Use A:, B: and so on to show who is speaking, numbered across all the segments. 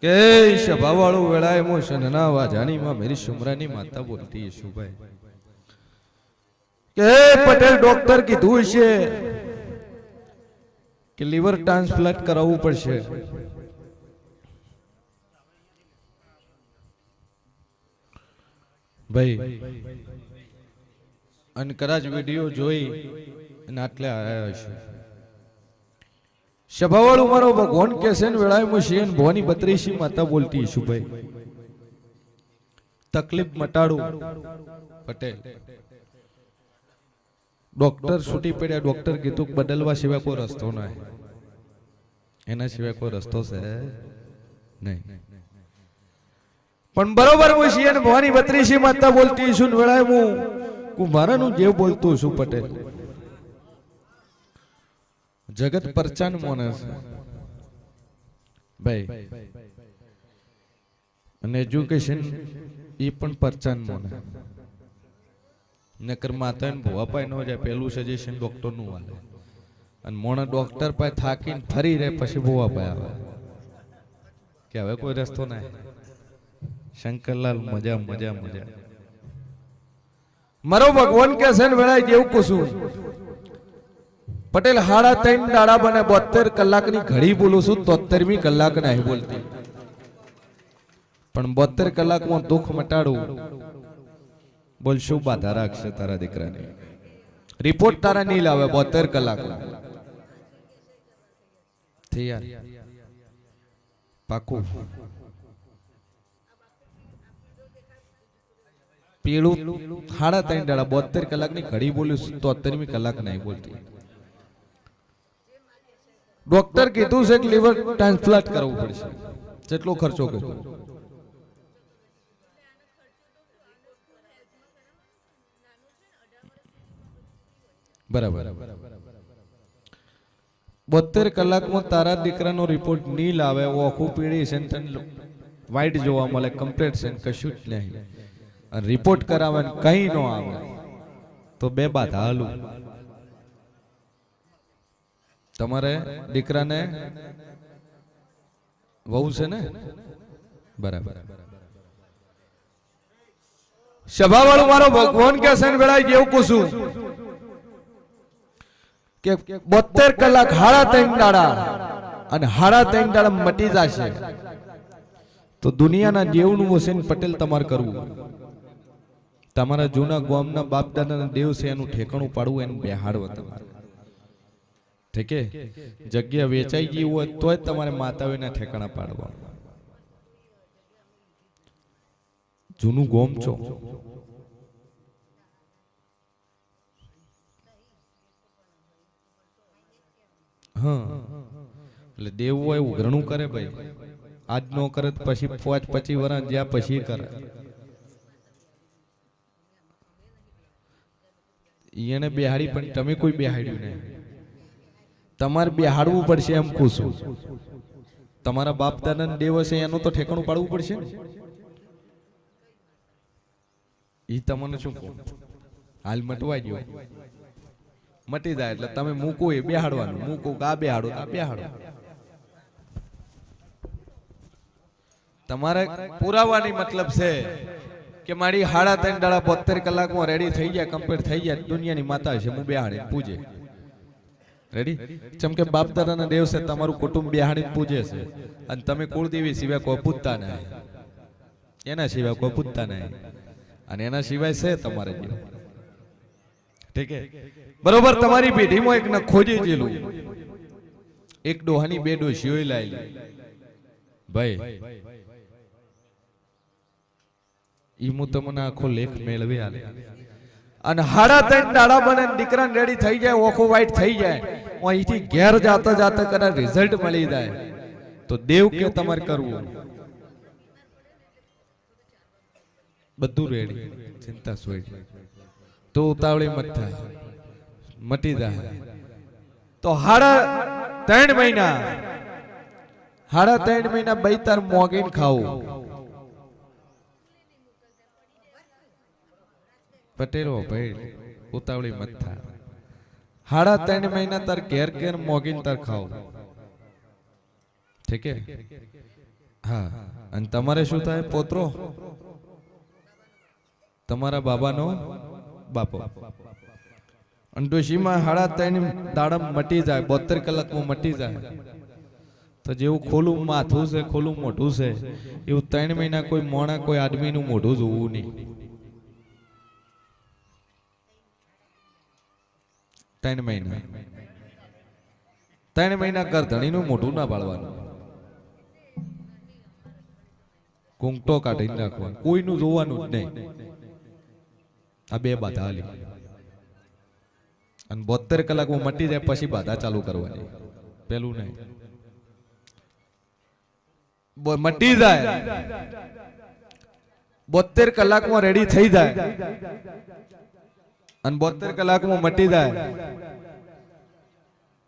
A: કે સભા વાળું વેળાએ મોશન ના વાજાની માં મેરી સુમરાની માતા બોલતી યશુભાઈ કે પટેલ ડોક્ટર કીધું છે કે લીવર ટ્રાન્સપ્લાન્ટ કરાવવું પડશે. ભાઈ અને કદાચ વિડીયો જોઈ અને આટલે આવ્યા હશે. સભાવાળું મારો ભગવાન કે છે ને વેળાએ મુશીન ભવાની 32 માતા બોલતી યશુભાઈ તકલીફ મટાડું પટેલ. ડોક્ટર છૂટી પડ્યા. ડોક્ટર કીધું બદલવા સિવાય કોઈ રસ્તો નહીં. એના સિવાય કોઈ રસ્તો છે નહીં. પણ બરોબર મુશીન ભવાની 32 માતા બોલતી છું ને વેળાએ હું કુંભારાનું જેવ બોલતું છું પટેલ. જગત પરચાન મોને છે ભાઈ અને એજ્યુકેશન એ પણ પરચાન મોને. નકર માતા ને ભુવા પાય નો જાય પેલું સજેશન ડોક્ટર નું વાલે અને મોણા ડોક્ટર પાય થાકીને ફરી રહે પછી ભુવા પાય આવે કે હવે કોઈ રસ્તો નહીં. શંકરલાલ મજા મજા મજા મારો ભગવાન કે છે ને વેળાએ જેવું કુસું પટેલ 3.5 દાડા બને 72 કલાકની ઘડી બોલું છું 73મી કલાક નહીં બોલતી. પણ 72 કલાકમાં દુઃખ મટાડું બોલ શું બાધા રાખશે તારા દીકરાને. રિપોર્ટ તારા નહીં લાવે 72 કલાક થી યાર પાકું. પીળું 3.5 દાડા 72 કલાકની ઘડી બોલું છું 73મી કલાક નહીં બોલતી. ડોક્ટર કીધું છે કે લીવર ટ્રાન્સપ્લાન્ટ કરવું પડશે. કેટલો ખર્ચો કર્યો બરાબર. 72 કલાકમાં તારા દીકરાનો રિપોર્ટ નહીં લાવે ઓખું પીળી છે વ્હાઈટ જોવા મળે કમ્પ્લીટ છે કશું જ નહીં અને રિપોર્ટ કરાવે કઈ ન આવે તો બે બાધા હાલું. તમારે દીકરાને વહુ છે ને બરાબર. સભા વાળું મારો ભગવાન કે છે વેળાએ જેવું પૂછું કે 72 કલાક 3.5 દાડા અને 3.5 દાડા મટી જશે તો દુનિયાના દેવનું વસન પટેલ તમારે કરવું. તમારા જૂના ગામના બાપ દાદાના દેવ છે એનું ઠેકાણું પાડવું એનું બેહાડવું તમારે. ઠીક છે. જગ્યા વેચાઈ ગઈ હોય તોય તમારે માતાઓના ઠેકાણા પાડવા. જૂનું ગોમ છો હા એટલે દેવ હોય ઉઘરણું કરે ભાઈ. આજ નો કરે પછી 25 વર્ષ જ્યાં પછી કરે. એને બેહાડી પણ તમે કોઈ બેહાડ્યું નહીં. તમારે બેહાડવું પડશે એમ પૂછું. તમારા બાપ દાદા દેવ હશે એનું તો ઠેકાણું પાડવું પડશે ને. ઈ તમને શું કહું હાલ મટવાઈ ગયો મટી જાય એટલે તમે મૂકો એ બેહાડવાનું. મૂકો આ બેહાડો આ બેહાડો. તમારે પુરાવાની મતલબ છે કે મારી 3.5 દાડા 72 કલાકમાં રેડી થઈ ગયા કમ્પ્લીટ થઈ ગયા દુનિયાની માતા છે હું બેહાડી પૂજે રેડી. જેમ કે બાપ દાદાના દેવ છે તમારું કુટુંબ બેહાડી પૂજે છે અને તમે કુળદેવી સિવાય કોઈ પૂજતા નહીં. એના સિવાય કોઈ પૂજતા નહીં અને એના સિવાય છે તમારે જેવું. ઠીક છે બરોબર. તમારી પેઢીમાં એક ન ખોજી જેલું એક ડોહાની 2 ડોશીઓ લાયેલી ભાઈ. ઈ હું તમને આખો લેખ મેળવી આલે અને 3.5 દાડા બને દીકરા રેડી થઈ જાય ઓખો વાઈટ થઈ જાય અહીંથી ઘેર જાતા જાતા કદાચ રિઝલ્ટ મળી જાય તો દેવ કે તમારે કરવું બધું રેડી. ચિંતા સોઈ તો ઉતાવળી મત થાય મટી જાય તો 3.5 મહિના 3.5 મહિના બૈતર મોગીને ખાવું. પટેલો ભાઈ ઉતાવળી મત થાય. 3.5 મહિના તાર ઘેર ઘેર મોગીને તાર ખાવ. ઠીક છે હા, અને તમારે શું થાય? પોતરો, તમારા બાબાનો બાપો. અને ડોશીમાં 3.5 દાડમ મટી જાય, 72 કલાકમાં મટી જાય. તો જેવું ખોલું માથું છે, ખોલું મોઢું છે, એવું 3 મહિના કોઈ મોણા કોઈ આદમીનું મોઢું જોવું નહીં. 3 મહિના 3 મહિના ગરધણીનું મોઢું ના પાડવાનું, ઘૂંઘટો કાઢીને રાખવાનું, કોઈનું જોવાનું જ નહીં. આ 2 બાધા આલી. અને 72 કલાકમાં મટી જાય પછી બાધા ચાલુ કરવાની. પેલું નહીં, મટી જાય 72 કલાકમાં રેડી થઈ જાય. અને 72 કલાકમાં મટી જાય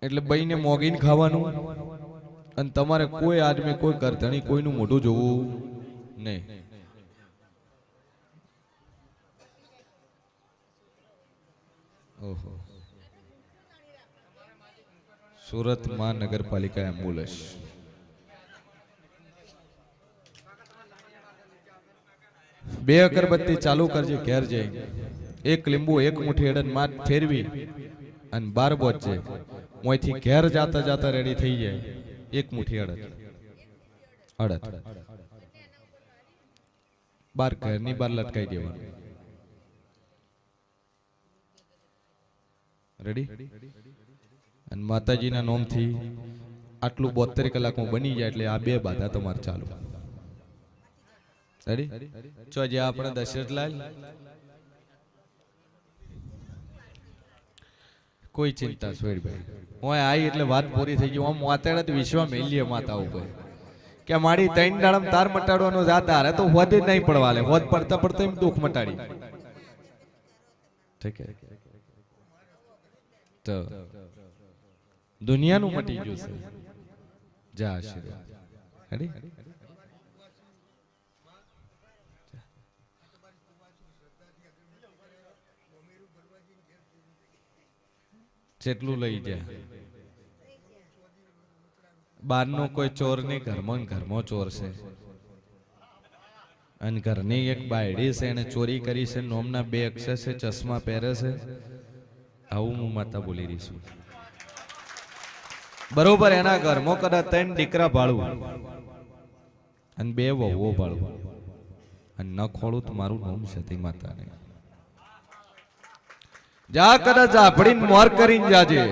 A: એટલે બઈને મોગીને ખાવાનું. અને તમારે કોઈ આદમી કોઈ ગરધણી કોઈનું મોઢું જોવું નહીં. ઓહો, સુરત મહાનગરપાલિકા એમ્બ્યુલન્સ. બે અગરબત્તી ચાલુ કરજે, ઘેર જઈ 1 લીંબુ 1 મુઠ્ઠી અડદ માટ ફેરવી અને 12 બોચે મોયથી ઘેર જાતા જાતા રેડી થઈ જાય. 1 મુઠ્ઠી અડદ 12 ઘરની બહાર લટકાઈ દેવાનું. રેડી? અને માતાજીના નામથી આટલું 72 કલાકમાં બની જાય એટલે આ 2 બાધા તમારે ચાલુ. રેડી? ચો જે આપણે દશરથલાલ કોઈ ચિંતા છોડ ભાઈ, હું આવી એટલે વાત પૂરી થઈ ગઈ. આમ માતાડા વિશ્વ મેલીએ માતા ઉપર કે મારી 3 દાડમ તાર મટાડવાનો જાત હારે તો હોદ જ નહીં પડવા લે. હોદ પડતા પડતા એમ દુઃખ મટાડી. ઠીક હે? તો દુનિયાનું મટી ગયું છે. જા આશીર્વાદ. રેડી? જેટલું લઈ જાય. બહારનો કોઈ ચોર નહીં, ઘરમાં ચોર છે. અને ઘરની એક બાયડી છે, એને ચોરી કરી છે, નોમના 2 અક્ષર છે, ચશ્મા પહેરે છે. આવું હું માતા બોલી રહી છું. બરોબર, એના ઘરમાં કદાચ 3 દીકરા ભાળું અને 2 વહુઓ ભાળું અને ન ખોળું તો મારું નામ છે તે માતાને. જા કદાચ આપડીને મોર કરીને જાજે.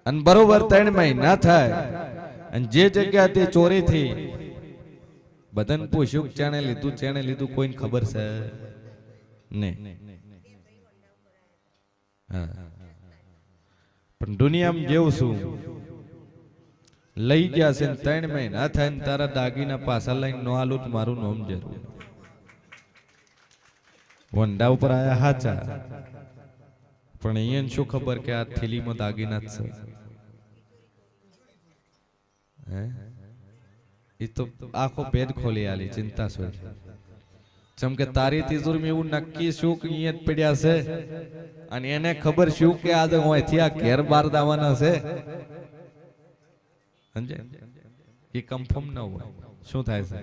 A: અને બરોબર 3 મહિના થાય અને જે જગ્યાથી ચોરી થઈ બધાને પૂછ્યું ચેણે લીધું કોઈને ખબર છે નહીં. હા, પણ દુનિયામાં જેવું છું લઈ ગયા છે 3 મહિના થાય ને તારા દાગીના પાછા લઈને નો આલું તો મારું નામ જરૂર. વંડા ઉપર આયા હાચા, પણ અહીંયા શું ખબર કે આ થેલીમાં દાગીના જ છે. એ તો આખો ભેદ ખોલી આલી. ચિંતા શું? જેમ કે તારી તિજોરીમાં એવું નક્કી શું કે અહીંયા જ પડ્યા છે અને એને ખબર શું કે આજે અહીંથી આ ઘેર બાર દાવાના છે. સમજે? એ કન્ફર્મ ન હોય શું થાય છે?